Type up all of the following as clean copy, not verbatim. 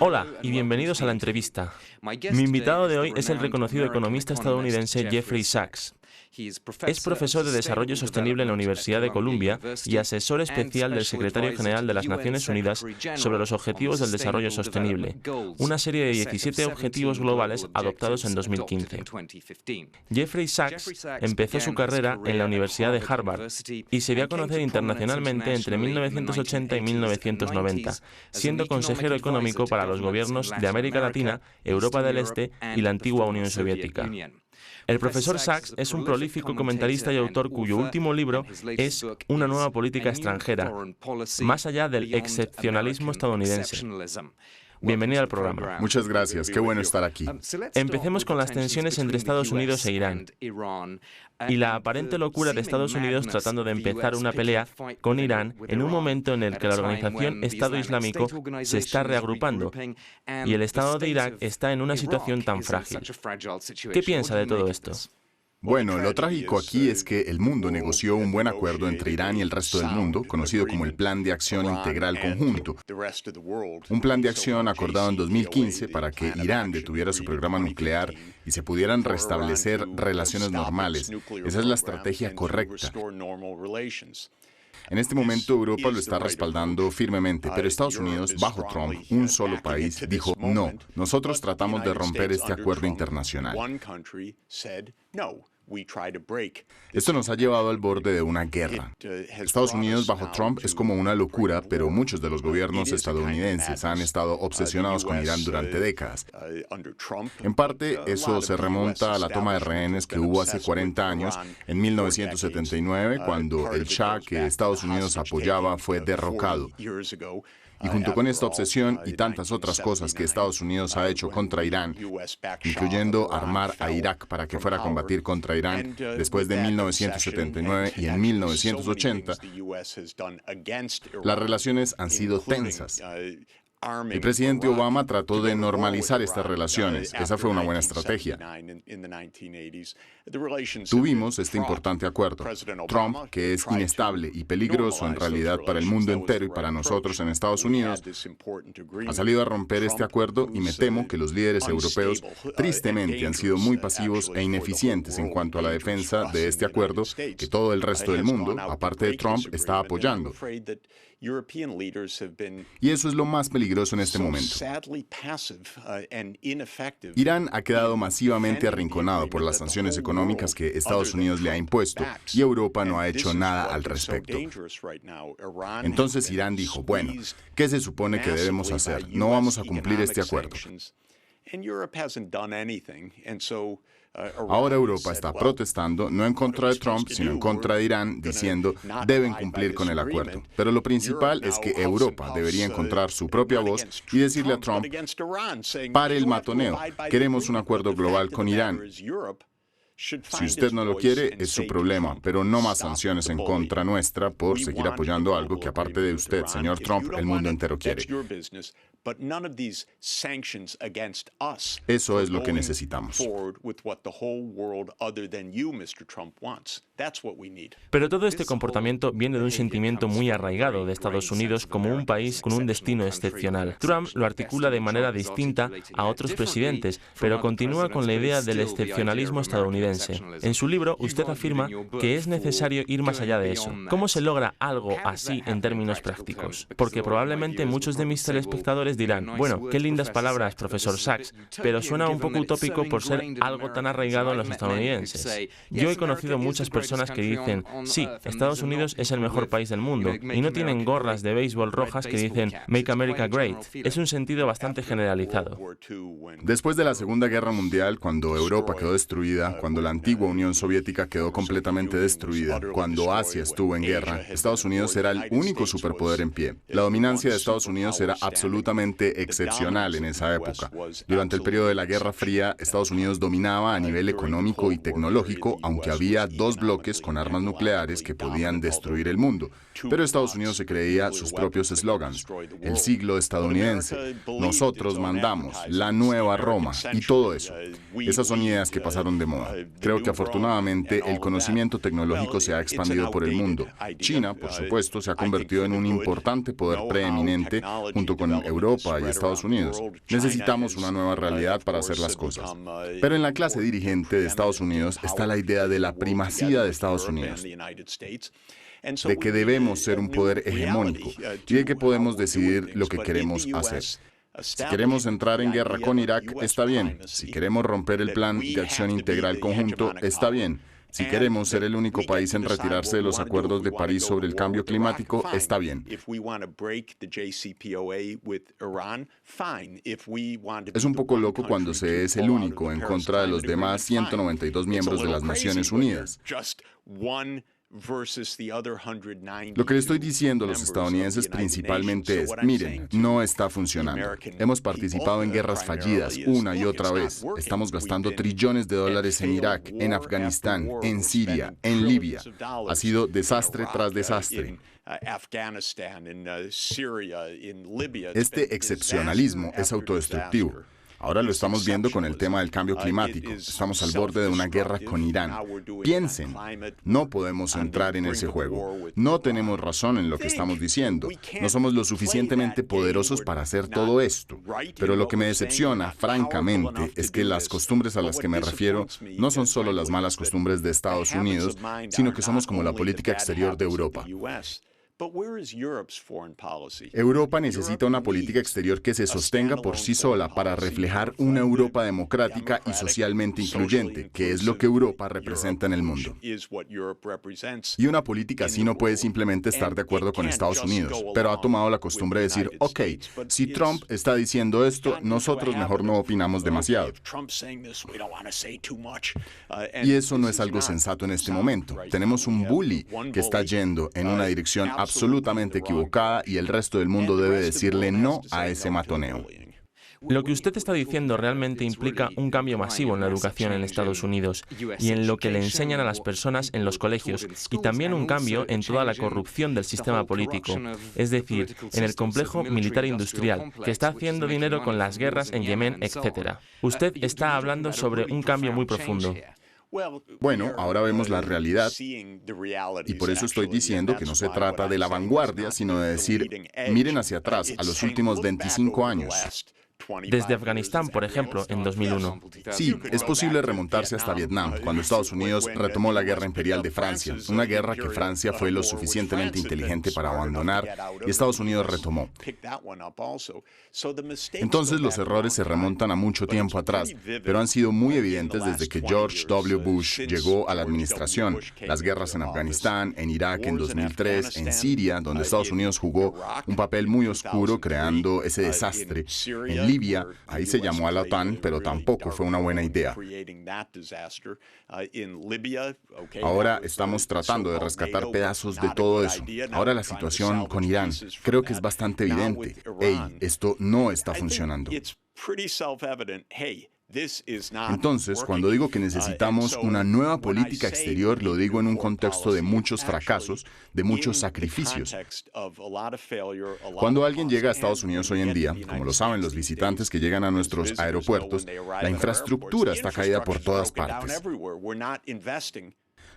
Hola y bienvenidos a la entrevista. Mi invitado de hoy es el reconocido economista estadounidense Jeffrey Sachs. Es profesor de Desarrollo Sostenible en la Universidad de Columbia y asesor especial del Secretario General de las Naciones Unidas sobre los Objetivos del Desarrollo Sostenible, una serie de 17 objetivos globales adoptados en 2015. Jeffrey Sachs empezó su carrera en la Universidad de Harvard y se dio a conocer internacionalmente entre 1980 y 1990, siendo consejero económico para los gobiernos de América Latina, Europa del Este y la antigua Unión Soviética. El profesor Sachs es un prolífico comentarista y autor cuyo último libro es Una nueva política extranjera, más allá del excepcionalismo estadounidense. Bienvenido al programa. Muchas gracias, qué bueno estar aquí. Empecemos con las tensiones entre Estados Unidos e Irán y la aparente locura de Estados Unidos tratando de empezar una pelea con Irán en un momento en el que la organización Estado Islámico se está reagrupando y el Estado de Irak está en una situación tan frágil. ¿Qué piensa de todo esto? Bueno, lo trágico aquí es que el mundo negoció un buen acuerdo entre Irán y el resto del mundo, conocido como el Plan de Acción Integral Conjunto. Un plan de acción acordado en 2015 para que Irán detuviera su programa nuclear y se pudieran restablecer relaciones normales. Esa es la estrategia correcta. En este momento Europa lo está respaldando firmemente, pero Estados Unidos, bajo Trump, un solo país, dijo no, nosotros tratamos de romper este acuerdo internacional. Esto nos ha llevado al borde de una guerra. Estados Unidos bajo Trump es como una locura, pero muchos de los gobiernos estadounidenses han estado obsesionados con Irán durante décadas. En parte, eso se remonta a la toma de rehenes que hubo hace 40 años, en 1979, cuando el Shah que Estados Unidos apoyaba fue derrocado. Y junto con esta obsesión y tantas otras cosas que Estados Unidos ha hecho contra Irán, incluyendo armar a Irak para que fuera a combatir contra Irán después de 1979 y en 1980, las relaciones han sido tensas. El presidente Obama trató de normalizar estas relaciones. Esa fue una buena estrategia. Tuvimos este importante acuerdo. Trump, que es inestable y peligroso en realidad para el mundo entero y para nosotros en Estados Unidos, ha salido a romper este acuerdo y me temo que los líderes europeos tristemente han sido muy pasivos e ineficientes en cuanto a la defensa de este acuerdo que todo el resto del mundo, aparte de Trump, está apoyando. Y eso es lo más peligroso en este momento. Irán ha quedado masivamente arrinconado por las sanciones económicas que Estados Unidos le ha impuesto y Europa no ha hecho nada al respecto. Entonces Irán dijo, bueno, ¿qué se supone que debemos hacer? No vamos a cumplir este acuerdo. Ahora Europa está protestando no en contra de Trump, sino en contra de Irán, diciendo deben cumplir con el acuerdo. Pero lo principal es que Europa debería encontrar su propia voz y decirle a Trump, pare el matoneo, queremos un acuerdo global con Irán. Si usted no lo quiere, es su problema, pero no más sanciones en contra nuestra por seguir apoyando algo que aparte de usted, señor Trump, el mundo entero quiere. Eso es lo que necesitamos. Pero todo este comportamiento viene de un sentimiento muy arraigado de Estados Unidos como un país con un destino excepcional. Trump lo articula de manera distinta a otros presidentes, pero continúa con la idea del excepcionalismo estadounidense. En su libro, usted afirma que es necesario ir más allá de eso. ¿Cómo se logra algo así en términos prácticos? Porque probablemente muchos de mis telespectadores dirán, bueno, qué lindas palabras, profesor Sachs, pero suena un poco utópico por ser algo tan arraigado en los estadounidenses. Yo he conocido muchas personas que dicen, sí, Estados Unidos es el mejor país del mundo, y no tienen gorras de béisbol rojas que dicen Make America Great. Es un sentido bastante generalizado. Después de la Segunda Guerra Mundial, cuando Europa quedó destruida, cuando la antigua Unión Soviética quedó completamente destruida, cuando Asia estuvo en guerra, Estados Unidos era el único superpoder en pie. La dominancia de Estados Unidos era absolutamente excepcional en esa época. Durante el periodo de la Guerra Fría, Estados Unidos dominaba a nivel económico y tecnológico, aunque había dos bloques con armas nucleares que podían destruir el mundo. Pero Estados Unidos se creía sus propios eslogans. El siglo estadounidense, nosotros mandamos, la nueva Roma y todo eso. Esas son ideas que pasaron de moda. Creo que afortunadamente el conocimiento tecnológico se ha expandido por el mundo. China, por supuesto, se ha convertido en un importante poder preeminente junto con Europa y Estados Unidos. Necesitamos una nueva realidad para hacer las cosas. Pero en la clase dirigente de Estados Unidos está la idea de la primacía de Estados Unidos, de que debemos ser un poder hegemónico y de que podemos decidir lo que queremos hacer. Si queremos entrar en guerra con Irak, está bien. Si queremos romper el plan de acción integral conjunto, está bien. Si queremos ser el único país en retirarse de los acuerdos de París sobre el cambio climático, está bien. Es un poco loco cuando se es el único en contra de los demás 192 miembros de las Naciones Unidas. Lo que le estoy diciendo a los estadounidenses principalmente es, miren, no está funcionando. Hemos participado en guerras fallidas una y otra vez. Estamos gastando trillones de dólares en Irak, en Afganistán, en Siria, en Libia. Ha sido desastre tras desastre. Este excepcionalismo es autodestructivo. Ahora lo estamos viendo con el tema del cambio climático. Estamos al borde de una guerra con Irán. Piensen, no podemos entrar en ese juego. No tenemos razón en lo que estamos diciendo. No somos lo suficientemente poderosos para hacer todo esto. Pero lo que me decepciona, francamente, es que las costumbres a las que me refiero no son solo las malas costumbres de Estados Unidos, sino que somos como la política exterior de Europa. Europa necesita una política exterior que se sostenga por sí sola para reflejar una Europa democrática y socialmente incluyente, que es lo que Europa representa en el mundo. Y una política así no puede simplemente estar de acuerdo con Estados Unidos, pero ha tomado la costumbre de decir, ok, si Trump está diciendo esto, nosotros mejor no opinamos demasiado. Y eso no es algo sensato en este momento. Tenemos un bully que está yendo en una dirección absolutamente equivocada y el resto del mundo debe decirle no a ese matoneo. Lo que usted está diciendo realmente implica un cambio masivo en la educación en Estados Unidos y en lo que le enseñan a las personas en los colegios, y también un cambio en toda la corrupción del sistema político, es decir, en el complejo militar industrial, que está haciendo dinero con las guerras en Yemen, etc. Usted está hablando sobre un cambio muy profundo. Bueno, ahora vemos la realidad y por eso estoy diciendo que no se trata de la vanguardia, sino de decir, miren hacia atrás, a los últimos 25 años. Desde Afganistán, por ejemplo, en 2001. Sí, es posible remontarse hasta Vietnam, cuando Estados Unidos retomó la guerra imperial de Francia, una guerra que Francia fue lo suficientemente inteligente para abandonar y Estados Unidos retomó. Entonces los errores se remontan a mucho tiempo atrás, pero han sido muy evidentes desde que George W. Bush llegó a la administración. Las guerras en Afganistán, en Irak en 2003, en Siria, donde Estados Unidos jugó un papel muy oscuro creando ese desastre. En Libia, ahí se llamó a la OTAN, pero tampoco fue una buena idea. Ahora estamos tratando de rescatar pedazos de todo eso. Ahora la situación con Irán, creo que es bastante evidente. Esto no está funcionando. Entonces, cuando digo que necesitamos una nueva política exterior, lo digo en un contexto de muchos fracasos, de muchos sacrificios. Cuando alguien llega a Estados Unidos hoy en día, como lo saben los visitantes que llegan a nuestros aeropuertos, la infraestructura está caída por todas partes.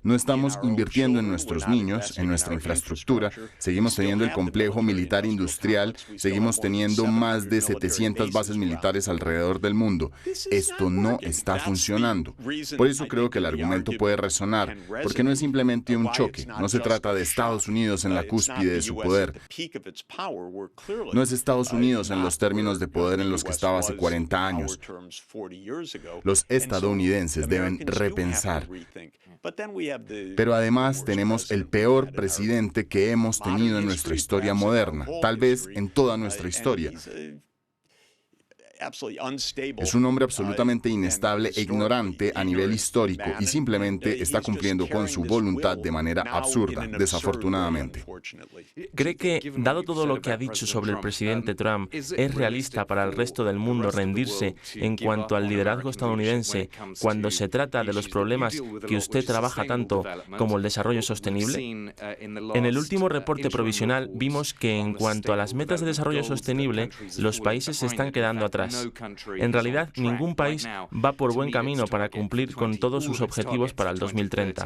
No estamos invirtiendo en nuestros niños, en nuestra infraestructura. Seguimos teniendo el complejo militar industrial. Seguimos teniendo más de 700 bases militares alrededor del mundo. Esto no está funcionando. Por eso creo que el argumento puede resonar, porque no es simplemente un choque. No se trata de Estados Unidos en la cúspide de su poder. No es Estados Unidos en los términos de poder en los que estaba hace 40 años. Los estadounidenses deben repensar. Pero además tenemos el peor presidente que hemos tenido en nuestra historia moderna, tal vez en toda nuestra historia. Es un hombre absolutamente inestable e ignorante a nivel histórico y simplemente está cumpliendo con su voluntad de manera absurda, desafortunadamente. ¿Cree que, dado todo lo que ha dicho sobre el presidente Trump, es realista para el resto del mundo rendirse en cuanto al liderazgo estadounidense cuando se trata de los problemas que usted trabaja tanto como el desarrollo sostenible? En el último reporte provisional vimos que en cuanto a las metas de desarrollo sostenible, los países se están quedando atrás. más. En realidad, ningún país va por buen camino para cumplir con todos sus objetivos para el 2030.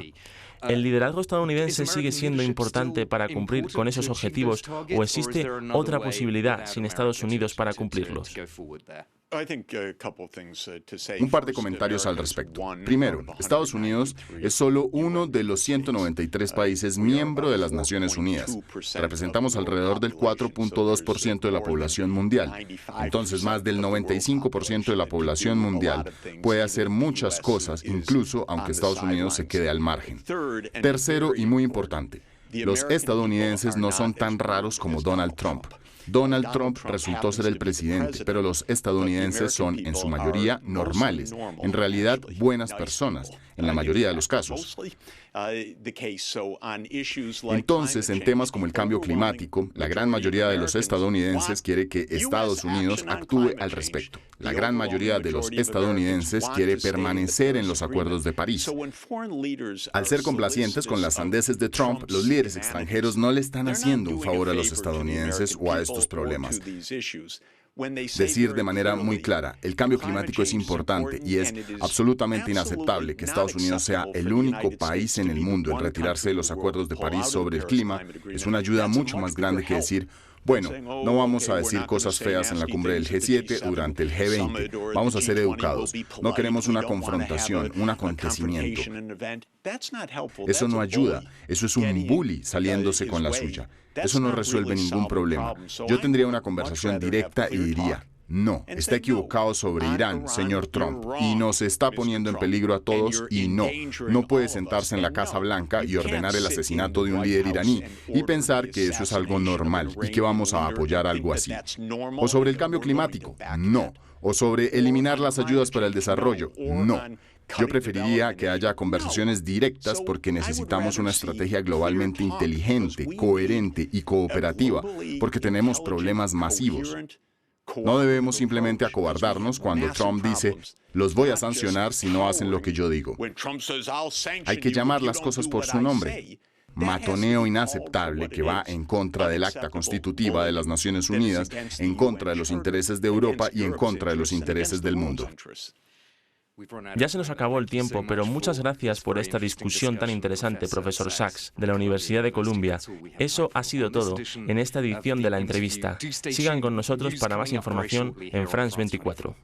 ¿El liderazgo estadounidense sigue siendo importante para cumplir con esos objetivos o existe otra posibilidad sin Estados Unidos para cumplirlos? Un par de comentarios al respecto. Primero, Estados Unidos es solo uno de los 193 países miembros de las Naciones Unidas. Representamos alrededor del 4.2% de la población mundial. Entonces, más del 95% de la población mundial puede hacer muchas cosas, incluso aunque Estados Unidos se quede al margen. Tercero, y muy importante, los estadounidenses no son tan raros como Donald Trump. Donald Trump resultó ser el presidente, pero los estadounidenses son, en su mayoría, normales, en realidad buenas personas, en la mayoría de los casos. Entonces, en temas como el cambio climático, la gran mayoría de los estadounidenses quiere que Estados Unidos actúe al respecto. La gran mayoría de los estadounidenses quiere permanecer en los acuerdos de París. Al ser complacientes con las sandeces de Trump, los líderes extranjeros no le están haciendo un favor a los estadounidenses o a estos problemas. Decir de manera muy clara, el cambio climático es importante y es absolutamente inaceptable que Estados Unidos sea el único país en el mundo en retirarse de los acuerdos de París sobre el clima. Es una ayuda mucho más grande que decir, bueno, no vamos a decir cosas feas en la cumbre del G7 durante el G20. Vamos a ser educados. No queremos una confrontación, un acontecimiento. Eso no ayuda. Eso es un bully saliéndose con la suya. Eso no resuelve ningún problema. Yo tendría una conversación directa y diría, no, está equivocado sobre Irán, señor Trump, y nos está poniendo en peligro a todos, y no puede sentarse en la Casa Blanca y ordenar el asesinato de un líder iraní y pensar que eso es algo normal y que vamos a apoyar algo así. O sobre el cambio climático, no. O sobre eliminar las ayudas para el desarrollo, no. Yo preferiría que haya conversaciones directas porque necesitamos una estrategia globalmente inteligente, coherente y cooperativa, porque tenemos problemas masivos. No debemos simplemente acobardarnos cuando Trump dice, los voy a sancionar si no hacen lo que yo digo. Hay que llamar las cosas por su nombre. Matoneo inaceptable que va en contra del Acta Constitutiva de las Naciones Unidas, en contra de los intereses de Europa y en contra de los intereses del mundo. Ya se nos acabó el tiempo, pero muchas gracias por esta discusión tan interesante, profesor Sachs, de la Universidad de Columbia. Eso ha sido todo en esta edición de la entrevista. Sigan con nosotros para más información en France 24.